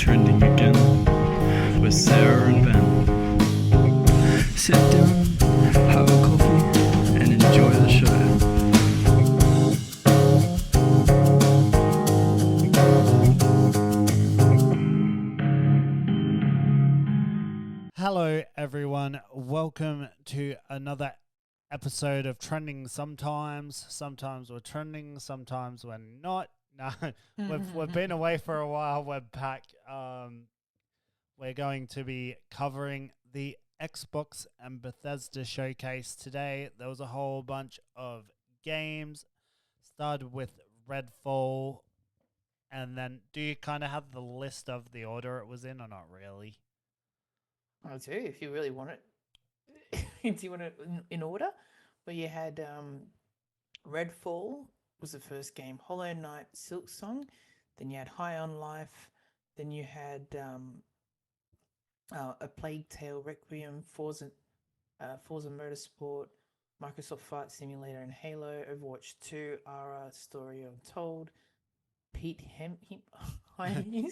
trending again with Sarah and Ben. Sit down, have a coffee, and enjoy the show. Hello everyone, welcome to another episode of Trending Sometimes. Sometimes we're trending, sometimes we're not. No, we've been away for a while. We're back. We're going to be covering the Xbox and Bethesda showcase today. There was a whole bunch of games. Started with Redfall, and then do you kind of have the list of the order it was in, or not really? I do, if you really want it. Do you want it in order? Where you had Redfall was the first game, Hollow Knight, Silksong, then you had High on Life, then you had A Plague Tale, Requiem, Forza Motorsport, Microsoft Flight Simulator, and Halo, Overwatch 2, Ara, Story Untold, Pete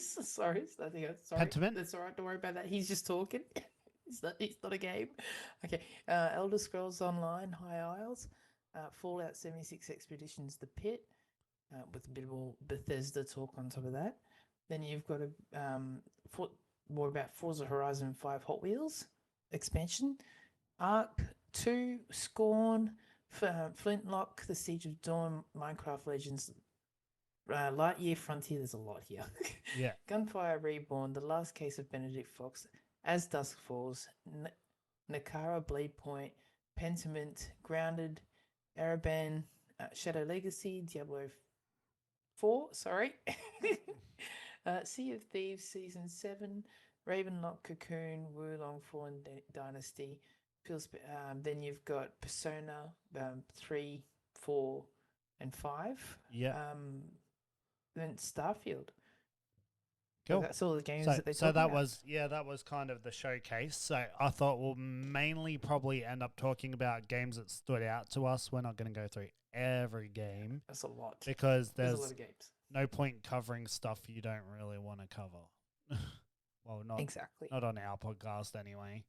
sorry, Pentiment? that's all right. Don't worry about that. He's just talking. It's not a game. Okay. Elder Scrolls Online, High Isles, Fallout 76 Expeditions, The Pit, with a bit more Bethesda talk on top of that. Then you've got more about Forza Horizon 5 Hot Wheels expansion, Ark 2, Scorn, Flintlock, The Siege of Dawn, Minecraft Legends, Lightyear Frontier. There's a lot here. Yeah. Gunfire Reborn, The Last Case of Benedict Fox, As Dusk Falls, Nakara Blade Point, Pentiment, Grounded, Ereban, Shadow Legacy, Diablo 4, Sea of Thieves Season 7, Ravenlock Cocoon, Wulong Fallen Dynasty. Then you've got Persona 3, 4, and 5. Yeah. Then Starfield. Cool. So that's all the games So, that they so talk that about. was kind of the showcase. So I thought we'll mainly probably end up talking about games that stood out to us. We're not going to go through every game That's a lot. because There's a there's lot of games. no point covering stuff you don't really want to cover. Well, not Exactly. not on our podcast anyway.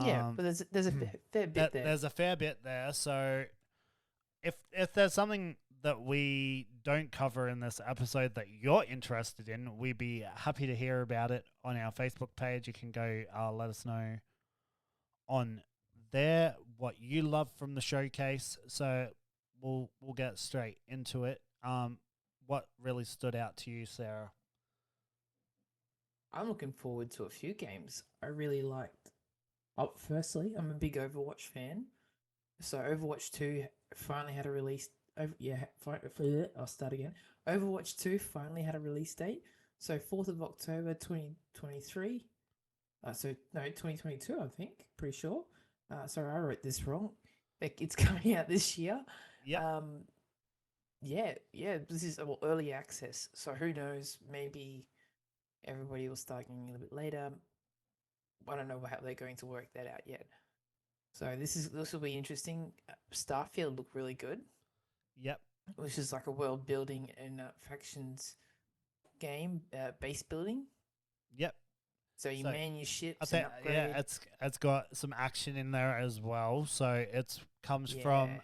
Yeah, but there's a fair bit there. There's a fair bit there. So if there's something that we don't cover in this episode that you're interested in, we'd be happy to hear about it on our Facebook page. You can go let us know on there what you love from the showcase. So we'll get straight into it. What really stood out to you, Sarah? I'm looking forward to a few games I really liked. Firstly, I'm a big Overwatch fan. So Overwatch 2 finally had a release. I'll start again. Overwatch 2 finally had a release date. So 4th of October 2023. 2022, I think. Pretty sure. Sorry, I wrote this wrong. It's coming out this year. Yeah. This is early access. So who knows? Maybe everybody will start getting a little bit later. I don't know how they're going to work that out yet. So this will be interesting. Starfield looked really good. Yep. Which is like a world building and factions game, base building. Yep. So you man your ships. I think, and upgrade. it's got some action in there as well. So it comes from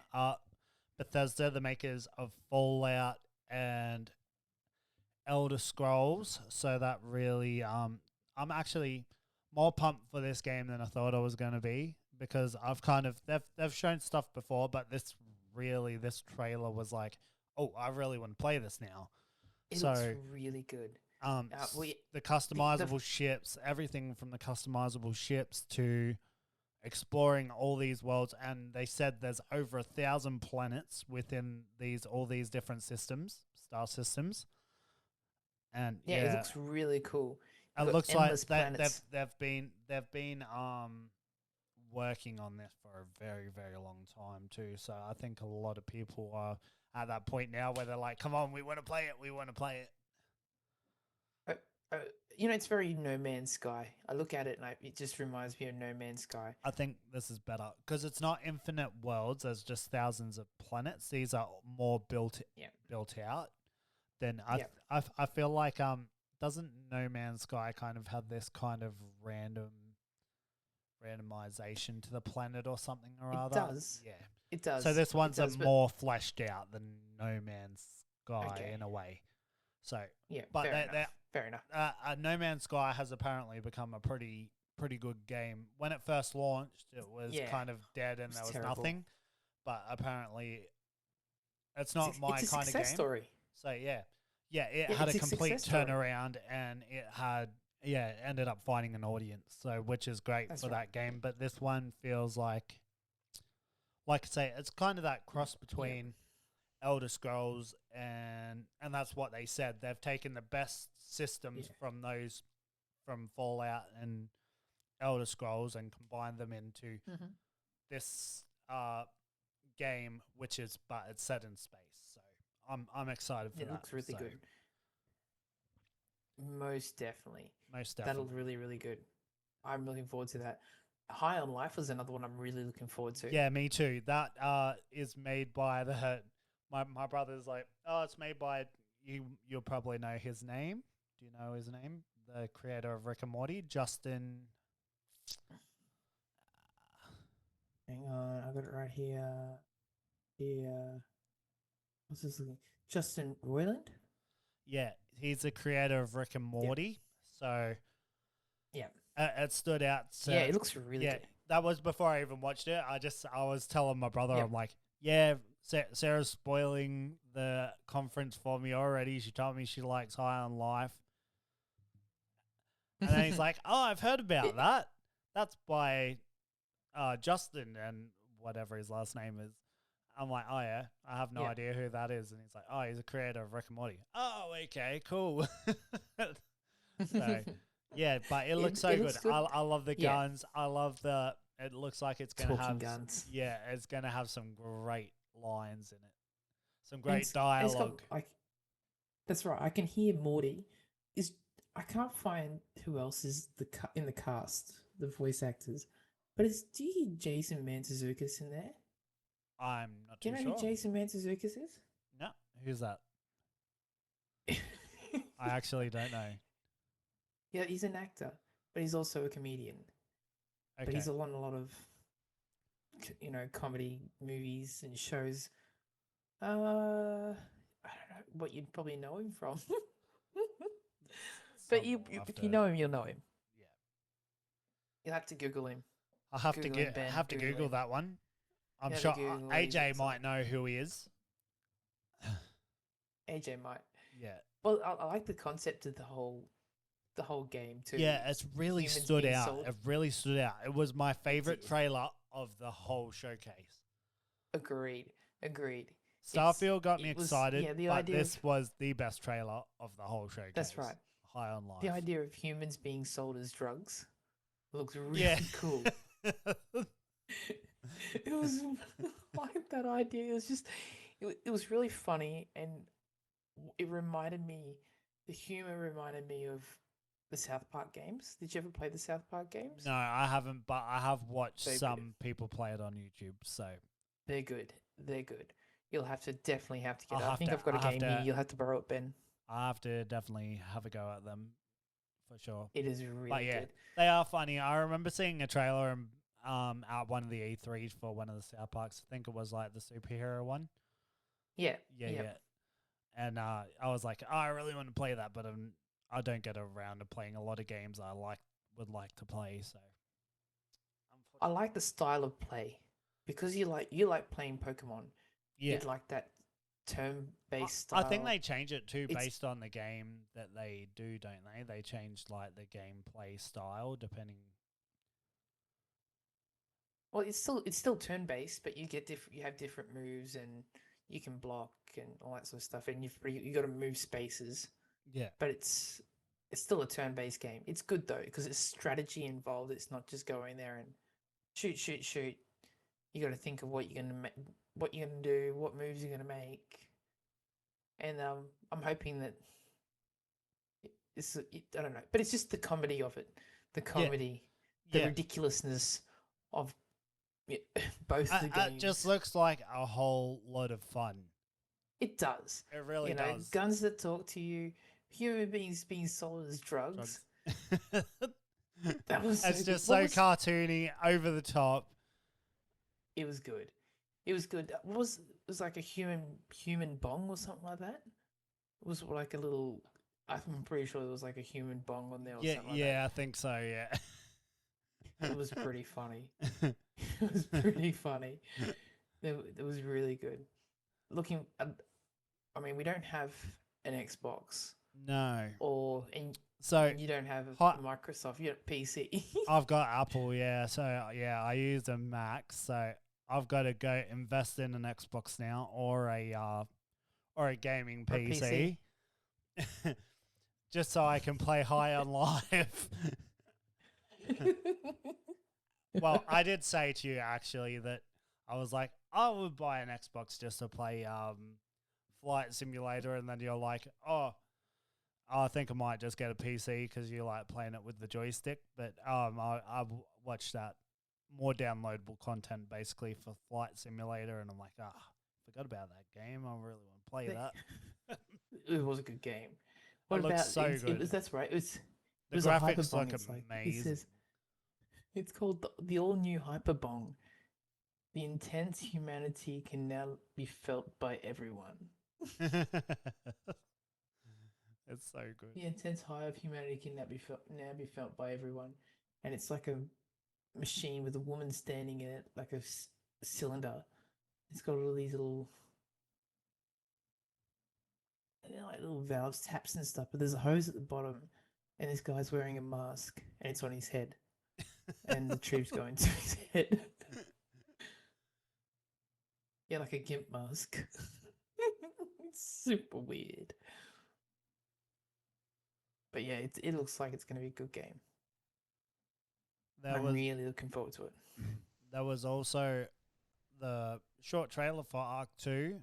Bethesda, the makers of Fallout and Elder Scrolls. So that really, I'm actually more pumped for this game than I thought I was going to be, because I've kind of they've shown stuff before, but this trailer was like, oh, I really want to play this now. It looks really good. The customizable ships, everything from the customizable ships to exploring all these worlds, and they said there's over 1,000 planets within all these different star systems, and it looks really cool. It looks like they've been working on this for a very, very long time too. So I think a lot of people are at that point now where they're like, "Come on, we want to play it. We want to play it." It's very No Man's Sky. I look at it and it just reminds me of No Man's Sky. I think this is better because it's not infinite worlds. There's just thousands of planets. These are more built out. Then I feel like doesn't No Man's Sky kind of have this kind of randomization to the planet or something or It other? does. Yeah. It does. So this one's it does, but more fleshed out than No Man's Sky Okay. in a way. So, yeah, but fair they enough. Fair enough. No Man's Sky has apparently become a pretty good game. When it first launched, it was Yeah, kind of dead and was there was terrible. nothing. But apparently, it's not my It's a kind of success game. story. So it Yeah, had a it's a complete success story. turnaround, and it had ended up finding an audience. So which is great That's for right. that game. But this one feels like I say, it's kind of that cross between Elder Scrolls and that's what they said. They've taken the best systems from Fallout and Elder Scrolls and combined them into this game, which is but it's set in space. So I'm excited for that. It looks really So, good. Most definitely. Most That definitely. looks really, really good. I'm looking forward to that. High on Life was another one I'm really looking forward to. Yeah, me too. That is made by my brother's like, oh, it's made by you'll probably know his name. Do you know his name? The creator of Rick and Morty, Justin. Hang on, I got it right here. What's this looking? Justin Roiland? Yeah, he's the creator of Rick and Morty. So Yeah. it stood out. So, Yeah, it looks really good. That was before I even watched it. I was telling my brother, Yep. I'm like, yeah, Sarah's spoiling the conference for me already. She told me she likes High on Life. And then he's like, oh, I've heard about that. That's by Justin and whatever his last name is. I'm like, oh, yeah, I have no idea who that is. And he's like, oh, he's a creator of Rick and Morty. Oh, okay, cool. So, yeah, but it looks so good. I love the guns. I love it looks like it's going to have guns. Yeah, it's going to have some great lines in it. Some great dialogue. That's right. I can hear Morty. I can't find who else is in the cast, the voice actors. But do you hear Jason Mantzoukas in there? I'm not Do too you know sure. who Jason Mantzoukas is? No, who's that? I actually don't know. Yeah, he's an actor, but he's also a comedian. Okay. But he's on a lot of, comedy movies and shows. I don't know what you'd probably know him from. But if you know him, you'll know him. Yeah. You'll have to Google him. I'll have to Google that one. I'm sure AJ might know who he is. AJ might. Yeah. Well, I like the concept of the whole game too. Yeah, it's really stood out. It really stood out. It was my favorite trailer of the whole showcase. Agreed. Starfield got me excited, but idea this was the best trailer of the whole showcase. That's right. High on Life. The idea of humans being sold as drugs looks really cool. It was like that idea. It was just, it was really funny, and it reminded me. The humor reminded me of the South Park games. Did you ever play the South Park games? No, I haven't, but I have watched some good. people play it on YouTube. So they're good. You'll definitely have to get it. I think I've got a game here. You'll have to borrow it, Ben. I have to definitely have a go at them for sure. It is really good. They are funny. I remember seeing a trailer at one of the E3s for one of the South Parks. I think it was like the superhero one. Yeah. And I was like, I really want to play that, but I don't get around to playing a lot of games I would like to play. So I like the style of play because you like playing Pokemon. Yeah, you'd like that turn-based style. I think they change it too based on the game that they do, don't they? They change like the gameplay style depending. Well, it's still turn-based, but you have different moves and you can block and all that sort of stuff, and you got to move spaces. Yeah, but it's still a turn-based game. It's good though because it's strategy involved. It's not just going there and shoot. You got to think of what you're gonna do, what moves you're gonna make, and I'm hoping that I don't know, but it's just the comedy of it, the ridiculousness of both the games. It just looks like a whole lot of fun. It does. It really does. Guns that talk to you, human beings being sold as drugs. Drugs. That was It's so just good. so cartoony, over the top. It was good. It was good. It was like a human bong or something like that. It was like a little. I'm pretty sure there was like a human bong on there or Yeah, something like yeah, I think so. Yeah. that. It was pretty funny. It was pretty funny. It was really good. Looking, I mean, we don't have an Xbox No. and So you don't have hi- a Microsoft. You have PC. I've got Apple, yeah. So yeah, I use a Mac. So I've got to go invest in an Xbox now or a gaming Or a PC, just so I can play high on life. Well, I did say to you actually that I was like, I would buy an Xbox just to play Flight Simulator, and then you're like, oh, I think I might just get a PC because you like playing it with the joystick. But I watched that more downloadable content basically for Flight Simulator, and I'm like, forgot about that game. I really want to play that. It was a good game. What It looks about so it good. was that's right. It The was a graphics hyperbong. look It's like it amazing. says it's called the all new hyperbong. The intense humanity can now be felt by everyone. It's so good. The intense high of humanity can now be felt by everyone, and it's like a machine with a woman standing in it, like a cylinder. It's got all these little, like little valves, taps and stuff. But there's a hose at the bottom, and this guy's wearing a mask, and it's on his head, and the tube's going to his head. Yeah, like a gimp mask. It's super weird. But yeah, it looks like it's going to be a good game. I'm really looking forward to it. There was also the short trailer for Arc 2.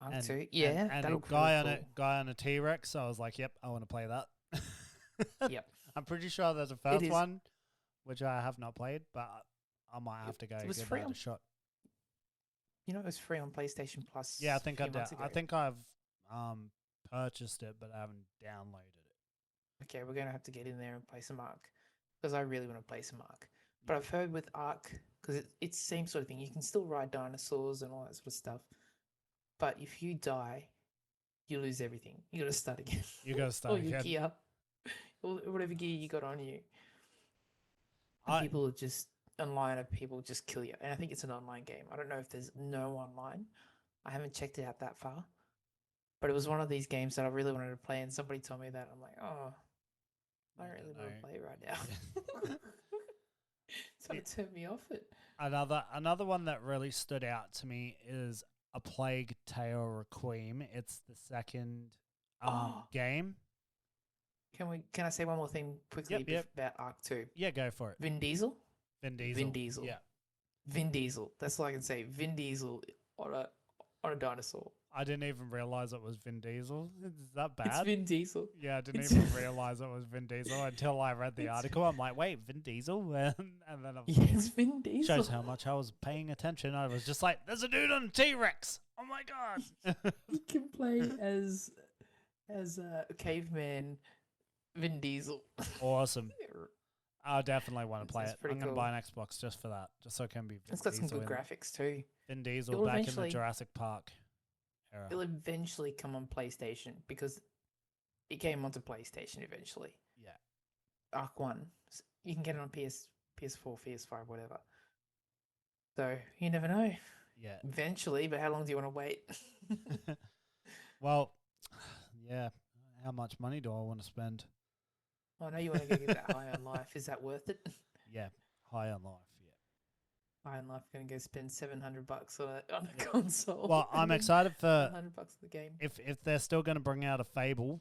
Arc 2? Yeah, and that a looks guy really on guy on a T-Rex. So I was like, yep, I want to play that. cool. Yep. I'm pretty sure there's a first one, which I have not played, but I might have to go give that a shot. You know, it was free on PlayStation Plus. Yeah, I think a few months ago. I think I've purchased it, but I haven't downloaded it. Okay, we're gonna have to get in there and play some Ark because I really want to play some Ark. But I've heard with Ark because it's the same sort of thing. You can still ride dinosaurs and all that sort of stuff, but if you die, you lose everything. You got to start again. You got to start or your again. gear, or whatever gear you got on you. People just online, people just kill you, and I think it's an online game. I don't know if there's no online. I haven't checked it out that far, but it was one of these games that I really wanted to play, and somebody told me that. I'm like, oh, I don't really want to play it right now. So it turned me off it. Another one that really stood out to me is A Plague Tale Requiem. It's the second game. Can I say one more thing quickly about Arc 2? Yeah, go for it. Vin Diesel? Vin Diesel. Yeah. Vin Diesel. That's all I can say. Vin Diesel on a dinosaur. I didn't even realize it was Vin Diesel. Is that bad? It's Vin Diesel. Yeah, I didn't even realize it was Vin Diesel until I read the article. I'm like, wait, Vin Diesel? And then it's Vin Diesel. Shows how much I was paying attention. I was just like, there's a dude on a T-Rex. Oh my God. You can play as a caveman Vin Diesel. Awesome. I definitely want to play it. I'm going to cool. buy an Xbox just for that, just so it can be Vin It's got some Diesel good graphics too. Vin Diesel back in the Jurassic Park era. It'll eventually come on PlayStation because it came onto PlayStation eventually. Yeah. Arc 1. You can get it on PS4, PS5, whatever. So, you never know. Yeah. Eventually, but how long do you want to wait? Well, yeah. How much money do I want to spend? I know you want to go get that High on Life. Is that worth it? Yeah, High on Life. Yeah, High on Life going to go spend $700 on a console. Well, I'm excited for $100 for the game. If they're still going to bring out a Fable.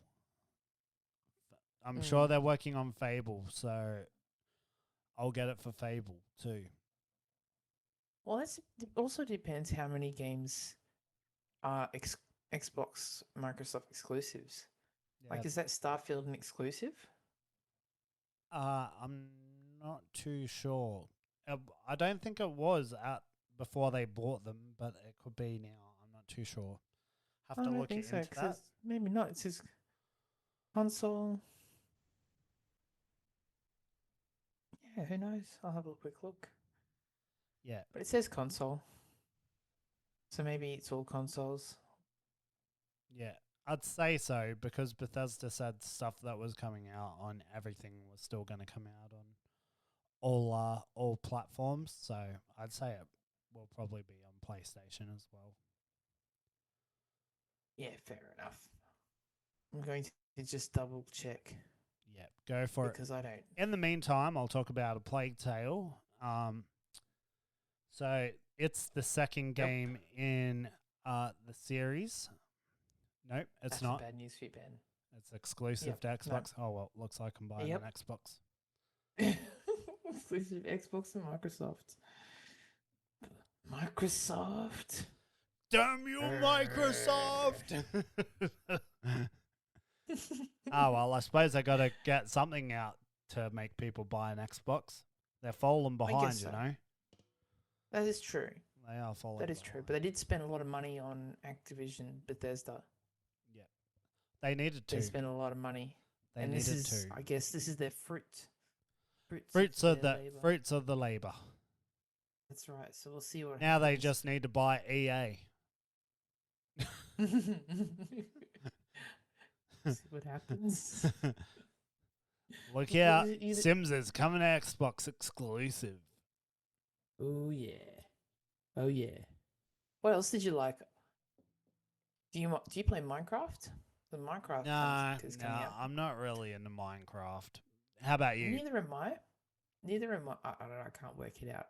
I'm sure they're working on Fable, so I'll get it for Fable too. Well, it also depends how many games are Xbox Microsoft exclusives. Yeah. Like, is that Starfield an exclusive? I'm not too sure. I don't think it was before they bought them, but it could be now. I'm not too sure. Have I to don't look think so. into that. Maybe not. It says console. Yeah, who knows? I'll have a quick look. Yeah. But it says console. So maybe it's all consoles. Yeah, I'd say so because Bethesda said stuff that was coming out on everything was still going to come out on all platforms. So I'd say it will probably be on PlayStation as well. Yeah, fair enough. I'm going to just double check Yeah, go for it. because I don't. In the meantime, I'll talk about A Plague Tale. So it's the second game in the series. Nope, it's That's not. bad news for you, Ben. It's exclusive Yep, to no. Xbox. Oh well, looks like I'm buying Yep. an Xbox. Exclusive Xbox and Microsoft. Microsoft. Damn you, Microsoft! Oh well, I suppose I got to get something out to make people buy an Xbox. They're falling behind, so. you know. That is true. They are falling. That is true. But they did spend a lot of money on Activision Bethesda. Yeah, they needed to. They spent a lot of money. They and needed this is, to. I guess, this is their fruits. Fruits of their the labor. fruits of the labor. That's right. So we'll see what Now they happens. just need to buy EA. See what happens. Look What out, is it you- Sims is coming to Xbox exclusive. Oh yeah. Oh yeah. What else did you like? Do you play Minecraft? The Minecraft is coming out. I'm not really into Minecraft. How about you? Neither am I. Neither am I. I don't know. I can't work it out.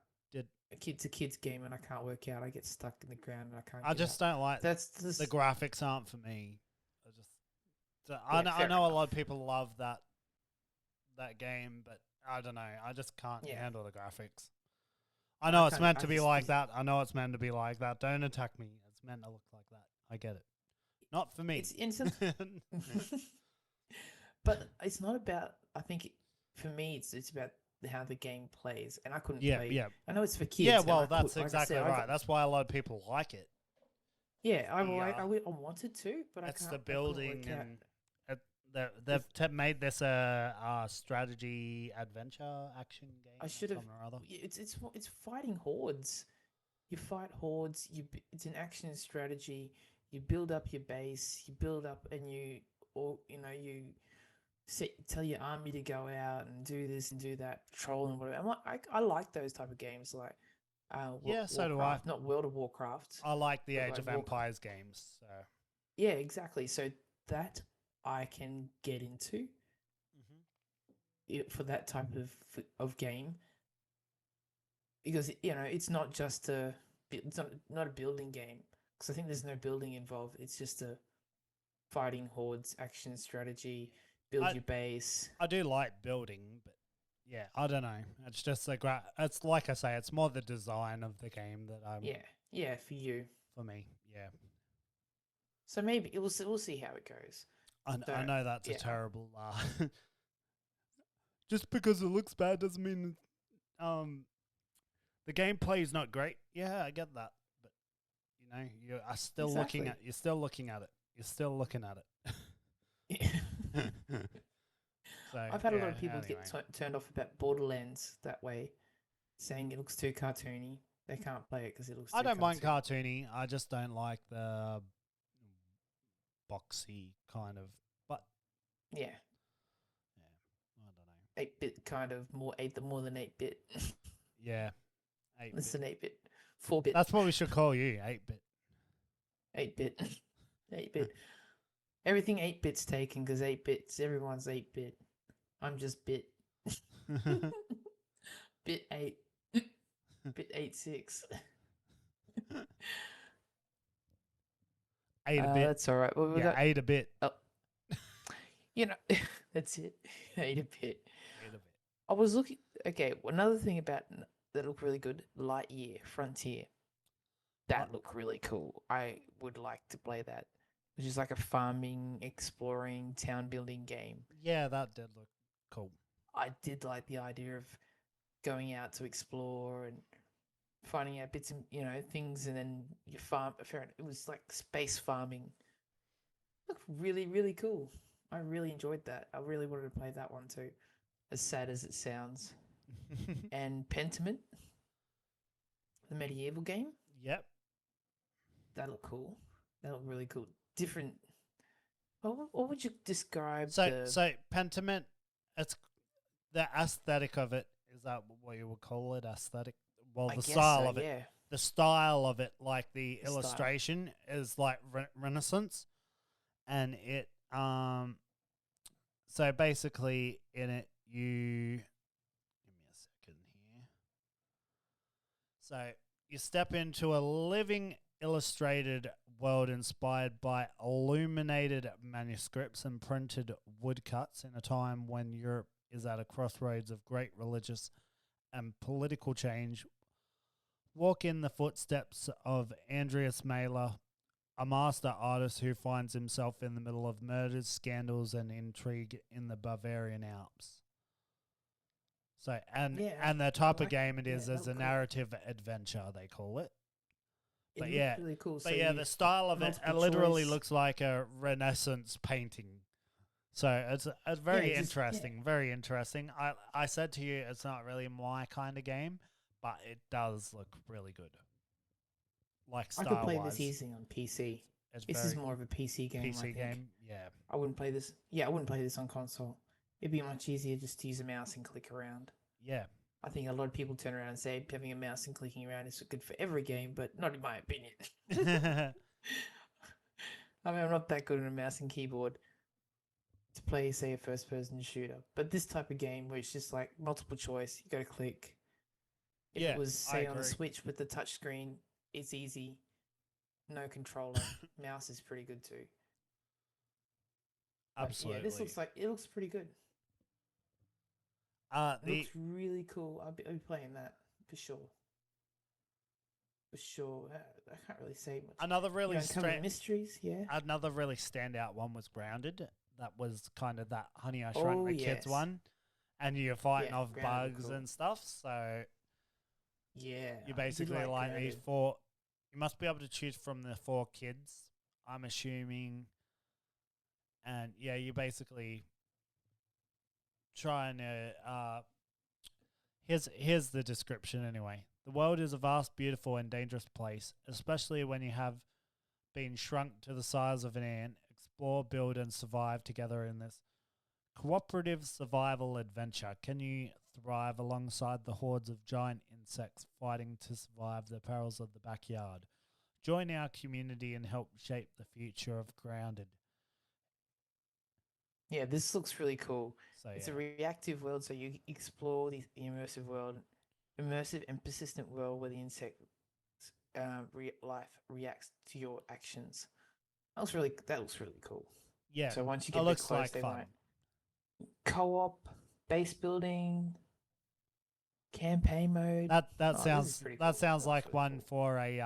A kid's game, and I can't work out. I get stuck in the ground, and I can't. I just don't like That's the graphics aren't for me. I Yeah, know fair a enough. lot of people love that game, but I don't know. I just can't Yeah. handle the graphics. I know it's meant to be just- like that. I know it's meant to be like that. Don't attack me. It's meant to look like that. I get it. Not for me. It's instant. But it's not about. I think for me, it's about how the game plays, and I couldn't play. Yeah. I know it's for kids. Yeah, and well, I that's like I exactly said, right. That's why a lot of people like it. Yeah, I wanted to, but It's I the can't. building and they've made this a strategy adventure action game. I should have. Something or other. It's fighting hordes. You fight hordes. It's an action strategy. You build up your base. You build up, and you tell your army to go out and do this and do that, patrol and whatever. I like those type of games, like Yeah, so do I. Warcraft, not World of Warcraft. I like the but Age like of Empires games. So Yeah, exactly. So that I can get into for that type of game, because it's not just it's not a building game, because I think there's no building involved. It's just a fighting hordes, action strategy, build your base. I do like building, but yeah, I don't know. It's just it's like I say, it's more the design of the game that I'm. Yeah, for you. For me, yeah. So maybe we'll see how it goes. I know that's a terrible. Just because it looks bad doesn't mean the gameplay is not great. Yeah, I get that, but you are still looking at. You're still looking at it. You're still looking at it. So, I've had a lot of people get turned off about Borderlands that way, saying it looks too cartoony. They can't play it because it looks. I don't mind cartoony. I just don't like the boxy kind of. But yeah, I don't know. 8-bit kind of more than 8-bit. Yeah, 8-bit. Less than 8-bit, 4-bit. That's what we should call you, 8-bit. 8-bit, 8-bit. Everything 8-bit's taken because 8-bits. Everyone's 8-bit. I'm just bit. Bit 8. Bit 8.6. 8 a bit. That's all right. Well, yeah, 8 a bit. Oh. That's it. 8 a bit. 8 a bit. I was looking. Okay, another thing about that looked really good. Lightyear Frontier. That looked really cool. I would like to play that, which is like a farming, exploring, town building game. Yeah, that did look cool. I did like the idea of going out to explore and finding out bits and things, and then you farm. It was like space farming looked really, really cool. I really enjoyed that. I really wanted to play that one too, as sad as it sounds. And Pentiment, the medieval game, Yep. that looked cool. That looked really cool. Different. What would you describe So the? so Pentiment, it's the aesthetic of it. Is that what you would call it? Aesthetic. Well, I the guess style so, of it. yeah. The style of it, like the The style. illustration, is like Renaissance, and it So basically, in it, you give me a second here. So you step into a living illustrated world inspired by illuminated manuscripts and printed woodcuts in a time when Europe is at a crossroads of great religious and political change. Walk in the footsteps of Andreas Mahler, a master artist who finds himself in the middle of murders, scandals, and intrigue in the Bavarian Alps. So, and the type of game it is a narrative adventure, they call it. But It looked really cool. But the style of it literally looks like a Renaissance painting. So it's very interesting, very interesting. I said to you, it's not really my kind of game, but it does look really good. Like style-wise. I could play this easily on PC. This is more of a PC game, I think. Yeah. I wouldn't play this. Yeah, I wouldn't play this on console. It'd be much easier just to use a mouse and click around. Yeah. I think a lot of people turn around and say having a mouse and clicking around is good for every game, but not in my opinion. I mean, I'm not that good on a mouse and keyboard to play, say, a first-person shooter. But this type of game where it's just like multiple choice, you got to click. If it was, say, on a Switch with the touchscreen, it's easy. No controller. Mouse is pretty good too. Absolutely. Yeah, it looks pretty good. It looks really cool. I'll be playing that for sure. For sure. I can't really say much. Another really mysteries, yeah. Another really standout one was Grounded. That was kind of that Honey I Shrunk the Kids one. And you're fighting off bugs and stuff. So yeah. You basically like these four. You must be able to choose from the 4 kids, I'm assuming. And yeah, you basically trying to here's the description anyway. The world is a vast, beautiful, and dangerous place, especially when you have been shrunk to the size of an ant. Explore, build, and survive together in this cooperative survival adventure. Can you thrive alongside the hordes of giant insects fighting to survive the perils of the backyard? Join our community and help shape the future of Grounded. Yeah, this looks really cool. So, it's a reactive world, so you explore the immersive and persistent world where the insect life reacts to your actions. That looks really cool. Yeah. So once you get close, like they might co-op, base building, campaign mode. That sounds like one for a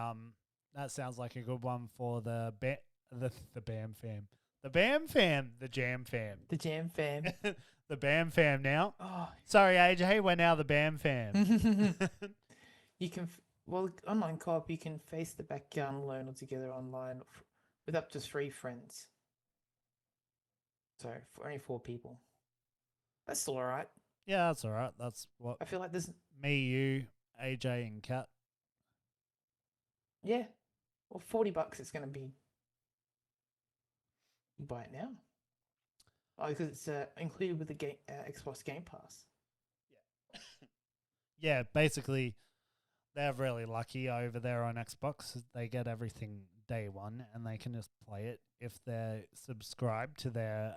That sounds like a good one for the BAM fam. The BAM fam. The Jam fam. The Jam fam. The BAM fam now. Oh. Sorry, AJ, we're now the BAM fam. You can, online co-op, you can face the backyard alone or together online with up to 3 friends. So, for only 4 people. That's still alright. Yeah, that's alright. That's what... I feel like there's... Me, you, AJ, and Kat. Yeah. Well, $40 it's going to be... You buy it now. Oh, because it's included with the Xbox Game Pass. Yeah. Yeah, basically, they're really lucky over there on Xbox. They get everything day one, and they can just play it if they're subscribed to their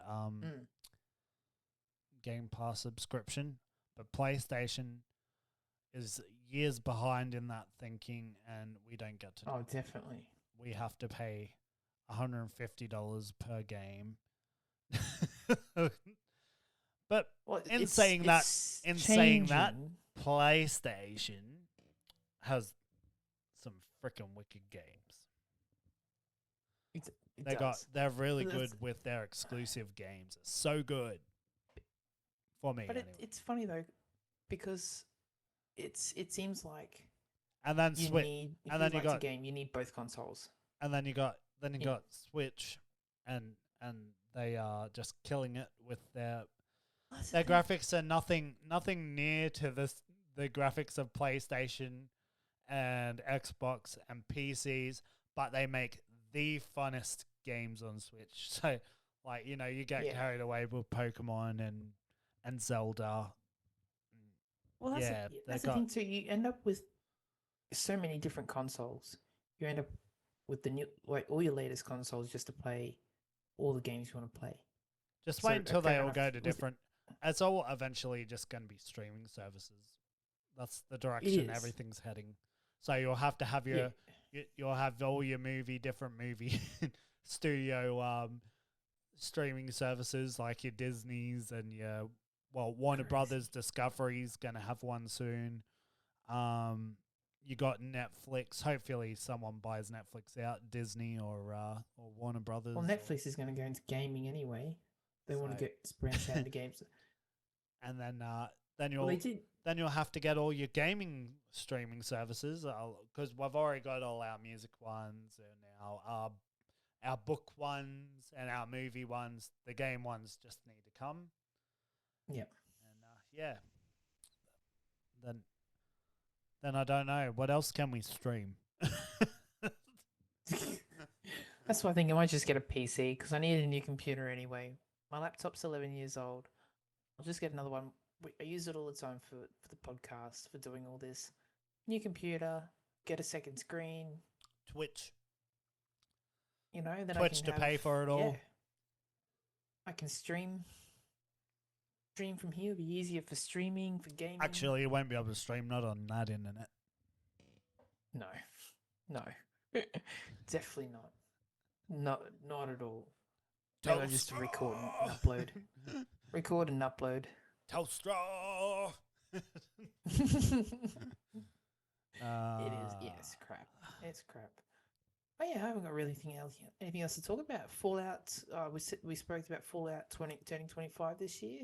Game Pass subscription. But PlayStation is years behind in that thinking, and we don't get to. Oh, definitely. We have to pay $150 per game. But in saying that, PlayStation has some freaking wicked games. They're really good with their exclusive games. It's so good for me. But it's funny though, because it seems like and then Switch, and then you got a game. You need both consoles. And then you got Switch and and they are just killing it with their That's the their thing. graphics are nothing near to the graphics of PlayStation and Xbox and PCs, but they make the funnest games on Switch. So, like, you get Yeah. carried away with Pokemon and Zelda. Well, that's Yeah, the, they that's the got thing too. You end up with so many different consoles. You end up with the new, like all your latest consoles just to play all the games you want to play. just So, wait until they fair all enough. go to With- different. It's all eventually just going to be streaming services. That's the direction is. everything's heading. So you'll have to have Yeah. you'll have all your different movie studio streaming services like your Disney's and your Warner Crazy. Brothers Discovery's gonna have one soon. You got Netflix. Hopefully someone buys Netflix out, Disney or Warner Brothers. Well, or- Netflix is going to go into gaming anyway. They want to So- get branch out into games. and then Well, you'll they did. then you'll have to get all your gaming streaming services because we've already got all our music ones and our book ones and our movie ones. The game ones just need to come. Yep. And yeah, then I don't know what else can we stream. That's why I think I might just get a PC because I need a new computer anyway. My laptop's 11 years old. I'll just get another one. I use it all the time for the podcast, for doing all this. New computer, get a second screen, Twitch then I Twitch can to have, pay for it all. Yeah, I can stream from here. It'll be easier for streaming, for gaming. Actually, you won't be able to stream not on that internet. No, definitely not. Not at all. Maybe I'll just record and upload. Record and upload. Telstra. It is. Yeah, it's crap. It's crap. Oh yeah, I haven't got really anything else to talk about. Fallout. We spoke about Fallout turning 25 this year.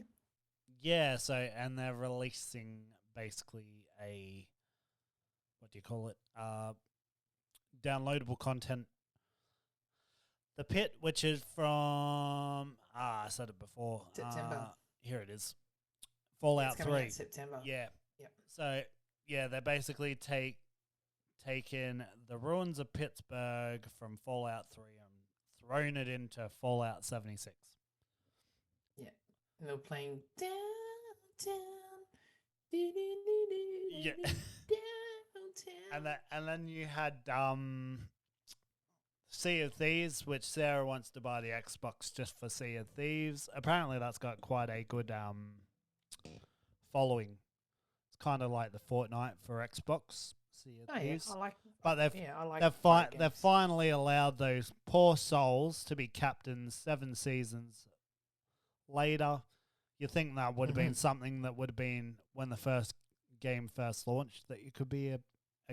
Yeah, so and they're releasing basically a what do you call it? Downloadable content. The Pit, which is from I said it before. September. Here it is. Fallout It's coming out 3. in September. Yeah. Yep. So yeah, they basically taken the ruins of Pittsburgh from Fallout 3 and thrown it into Fallout 76. And they were playing downtown. Yeah. Downtown. And then you had Sea of Thieves, which Sarah wants to buy the Xbox just for Sea of Thieves. Apparently that's got quite a good following. It's kind of like the Fortnite for Xbox, Sea of Oh yeah, Thieves. I like. But I like. they've finally allowed those poor souls to be captains 7 seasons later. You think that would have been something that would have been when the first game first launched, that you could be a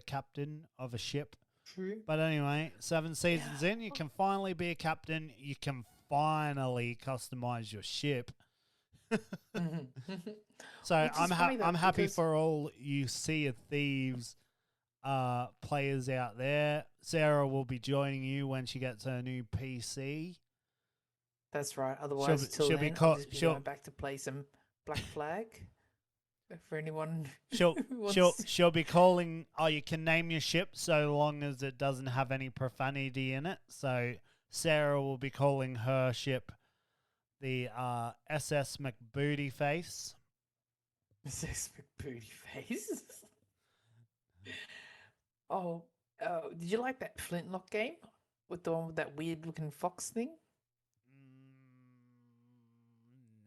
captain of a ship. True. But anyway, 7 seasons in, you can finally be a captain. You can finally customize your ship. So Which is funny though, I'm happy because- for all you Sea of Thieves players out there. Sarah will be joining you when she gets her new PC. That's right. Otherwise, be- till she'll be then, co- I'll just be she'll- going back to play some Black Flag. For anyone She'll who wants. she'll be calling. Oh, you can name your ship so long as it doesn't have any profanity in it. So Sarah will be calling her ship the SS McBooty Face. Sez Booty Face. Oh, did you like that Flintlock game with the one with that weird looking fox thing?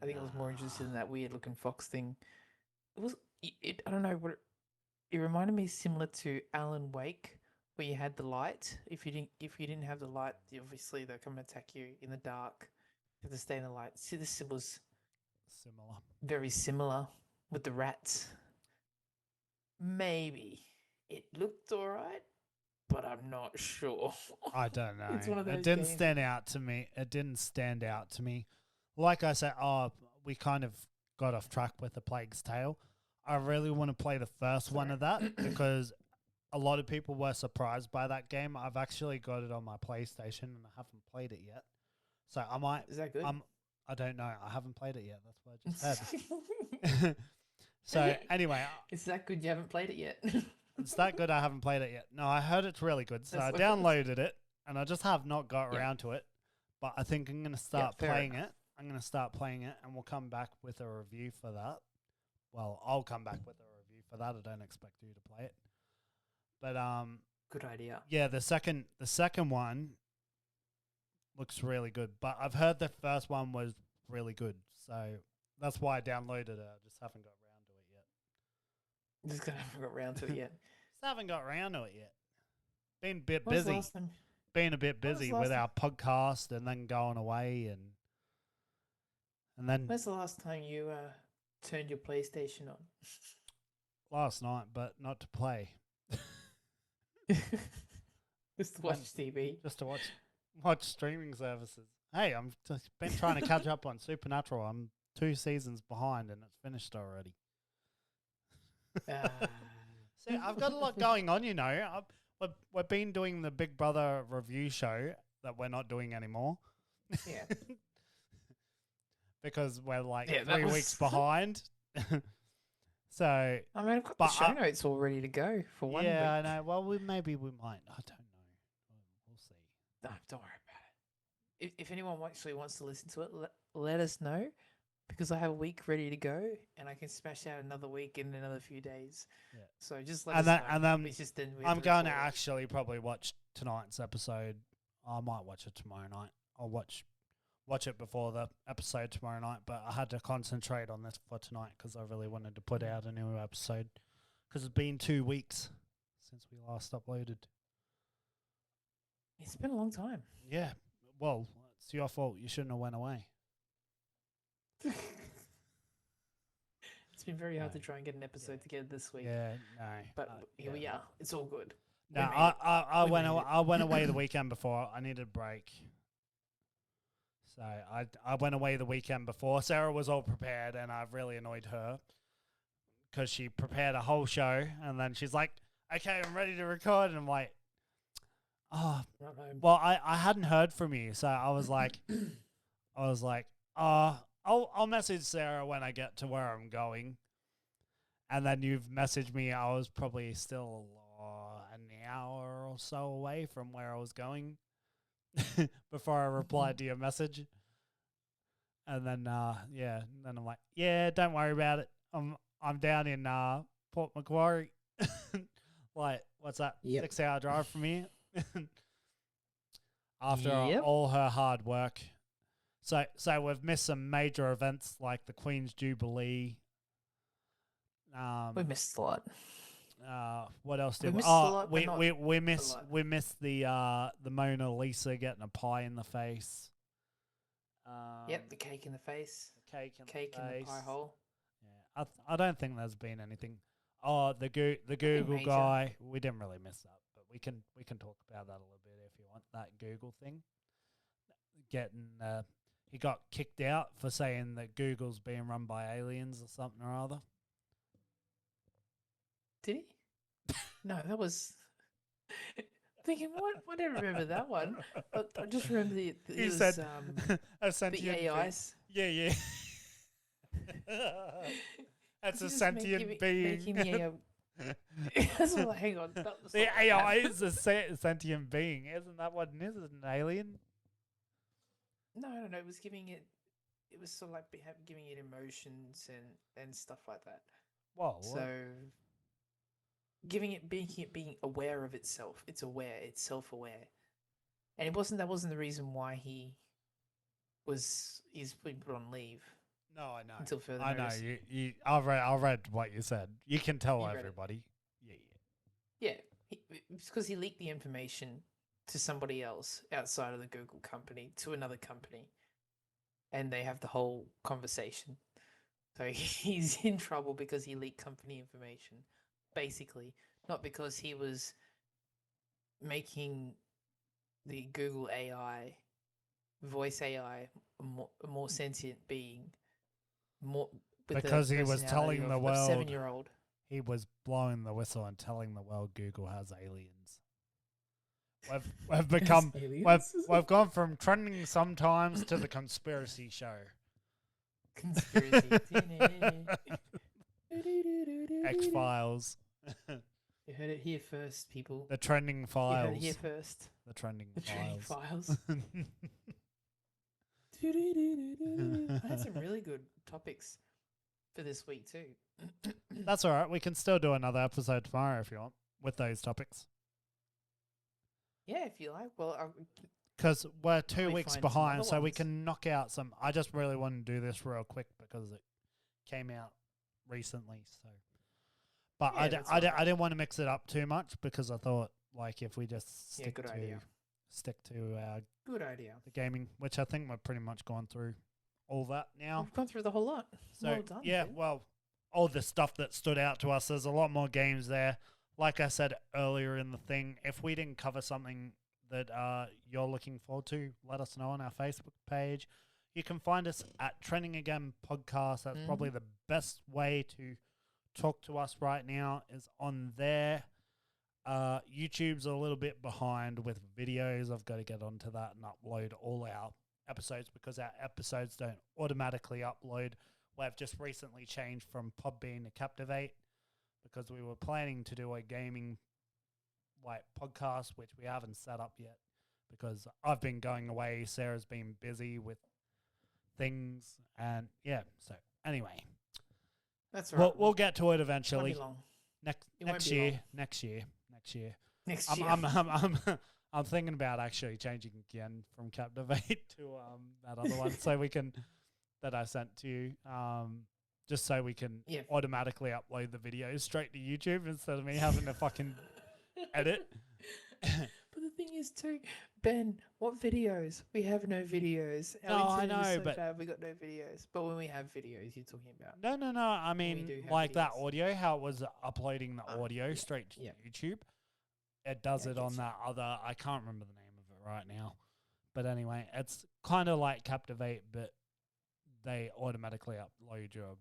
I think I was more interested in that weird looking fox thing. It was. I don't know what. It reminded me similar to Alan Wake, where you had the light. If you didn't have the light, obviously they'll come and attack you in the dark. You have to stay in the light. See, this was Similar. very similar with the rats. Maybe it looked alright, but I'm not sure. I don't know. It's one of It those didn't games. stand out to me. It didn't stand out to me. Like I said, we kind of got off track with the Plague's Tale. I really want to play the first one of that because a lot of people were surprised by that game. I've actually got it on my PlayStation and I haven't played it yet. So I might. Is that good? I don't know. I haven't played it yet. That's what I just said. So anyway, Is that good? You haven't played it yet. it's that good. I haven't played it yet. No, I heard it's really good. So I That's downloaded it, and I just have not got Yeah. around to it. But I think I'm gonna start fair playing enough. it. I'm gonna start playing it, and we'll come back with a review for that. Well, I'll come back with a review for that. I don't expect you to play it, but Good idea. yeah, the second one looks really good. But I've heard the first one was really good, so that's why I downloaded it. I just haven't got around to it yet. Just gonna haven't got around to it yet. Just haven't got around to it yet. Been a bit When was the busy. last time- Been a bit when was the busy last with time- our podcast and then going away and then When's the last time you turned your PlayStation on? last night, but not to play, Just to watch TV. just to watch streaming services. Hey, I'm just been trying to catch up on Supernatural. I'm 2 seasons behind and it's finished already. See, I've got a lot going on, you know. We've been doing the Big Brother review show that we're not doing anymore. Yeah. Because we're like Yeah, that 3 was- weeks behind. So I mean, I've got But the show notes all ready to go for 1 week. yeah, I know. Well, maybe we might. I don't know. We'll see. No, don't worry about it. If anyone actually wants to listen to it, let us know, because I have a week ready to go, and I can smash out another week in another few days. Yeah. So just let And us then- know. and then It's just then we have I'm going to record it. actually probably watch tonight's episode. I might watch it tomorrow night. I'll watch it before the episode tomorrow night, but I had to concentrate on this for tonight because I really wanted to put out a new episode because it's been 2 weeks since we last uploaded. It's been a long time. Yeah, well, it's your fault. You shouldn't have went away. It's been very hard No. to try and get an episode together this week. Yeah, no. But here we are. It's all good. No, We made it. I We went made away, it. I went away the weekend before. I needed a break. So I went away the weekend before. Sarah was all prepared, and I've really annoyed her because she prepared a whole show, and then she's like, "Okay, I'm ready to record," and I'm like, "Oh, Right home. well, I hadn't heard from you, so I was like, I'll message Sarah when I get to where I'm going," and then you've messaged me. I was probably still an hour or so away from where I was going before I replied to your message. And then then I'm like, yeah, don't worry about it. I'm down in Port Macquarie. Like, what's that? Yep. 6-hour drive from here. After Yep. all her hard work. So we've missed some major events like the Queen's Jubilee. We missed a lot. What else We did we? missed a lot, but not we a missed lot. we missed the Mona Lisa getting a pie in the face. Yep, the cake in the face. Cake in Cake the in face. the pie hole. Yeah, I don't think there's been anything. Oh, the Google major. guy. We didn't really miss that, but we can talk about that a little bit if you want. That Google thing. Getting he got kicked out for saying that Google's being run by aliens or something or other. Did he? No, that was. Thinking, what? I don't remember that one. I just remember the He it was, said a the sentient being. AIs. Yeah. That's a Just sentient being. Making the AI. That's what, hang on. That's The not AI that. is a sentient being. Isn't that what it is? Is it an alien? No, it was giving it. It was sort of like giving it emotions and stuff like that. Whoa. So, making it being aware of itself. It's aware. It's self-aware. And that wasn't the reason why he's been put on leave No, I know. until further I know. notice. I read what you said. You can tell You read it. everybody. Yeah. Yeah, it's because he leaked the information to somebody else outside of the Google company to another company, and they have the whole conversation. So he's in trouble because he leaked company information, basically, not because he was making the Google AI, voice AI, a more sentient being, more with the Because he was personality telling of the a world. 7-year-old. He was blowing the whistle and telling the world Google has aliens. We've become Aliens? we've gone from trending sometimes to the conspiracy show. Conspiracy. X-Files. You heard it here first, people. The trending You heard files. it here first. The trending The training files. files. I had some really good topics for this week too. That's all right. We can still do another episode tomorrow if you want with those topics. Yeah, if you like. Well, Because we're 2 we weeks find some behind, other so we ones. can knock out some. I just really want to do this real quick because it came out recently. So, but Yeah, that's I alright. didn't want to mix it up too much because I thought like if we just Yeah, stick good to idea. our Good idea. the gaming, which I think we've pretty much gone through all that now. We've gone through the whole lot. So Well done. yeah, Ben. well, all the stuff that stood out to us. There's a lot more games there. Like I said earlier in the thing, if we didn't cover something that you're looking forward to, let us know on our Facebook page. You can find us at Trending Again Podcast. That's probably the best way to talk to us right now is on there. YouTube's a little bit behind with videos. I've got to get onto that and upload all our episodes because our episodes don't automatically upload. We've just recently changed from Podbean to Captivate because we were planning to do a gaming podcast, which we haven't set up yet because I've been going away. Sarah's been busy with things, and yeah. So anyway, That's right. we'll get to it Won't eventually. be long. Next be long. next year. Next year. I'm thinking about actually changing again from Captivate to that other one so we can that I sent to you just so we can Yeah. automatically upload the videos straight to YouTube instead of me having to fucking edit. But the thing is too, Ben, what videos? We have no videos. Our No, I internet is know, so but- bad, we got no videos. But when we have videos, you're talking about. No. I mean, do have like that videos. audio, how it was uploading the audio yeah, straight to yeah. YouTube. It does Yeah, it on gotcha. that other. I can't remember the name of it right now, but anyway, it's kind of like Captivate, but they automatically upload your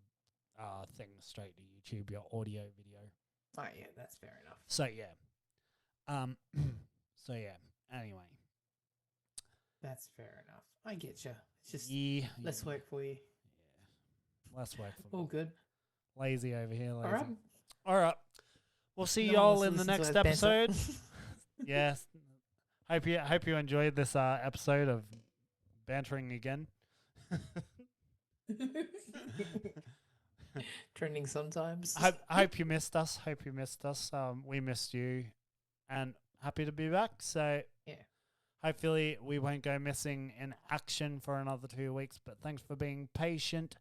things straight to YouTube, your audio, video. Oh yeah, that's fair enough. So yeah, so yeah. Anyway, That's fair enough. I get you. It's just yeah, less work for you. Yeah, less work for All me. good. Lazy over here. Lazy. All right. All right. We'll see No one y'all wants in to the listen to next us banter. episode. Yes. Hope you enjoyed this episode of bantering again. Trending sometimes. Hope you missed us. We missed you, and happy to be back. So Yeah. hopefully we won't go missing in action for another 2 weeks. But thanks for being patient,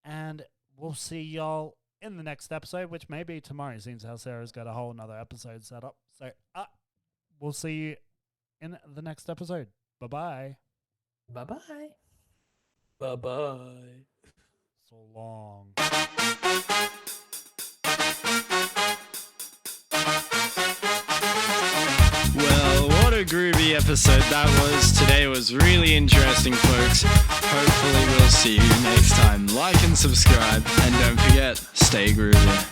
and we'll see y'all in the next episode, which may be tomorrow, since how Sarah's got a whole another episode set up. So we'll see you in the next episode. Bye-bye. Bye-bye. Bye-bye. So long. Well, what a groovy episode that was. Today was really interesting, folks. Hopefully we'll see you next time. Like and subscribe, and don't forget, stay groovy.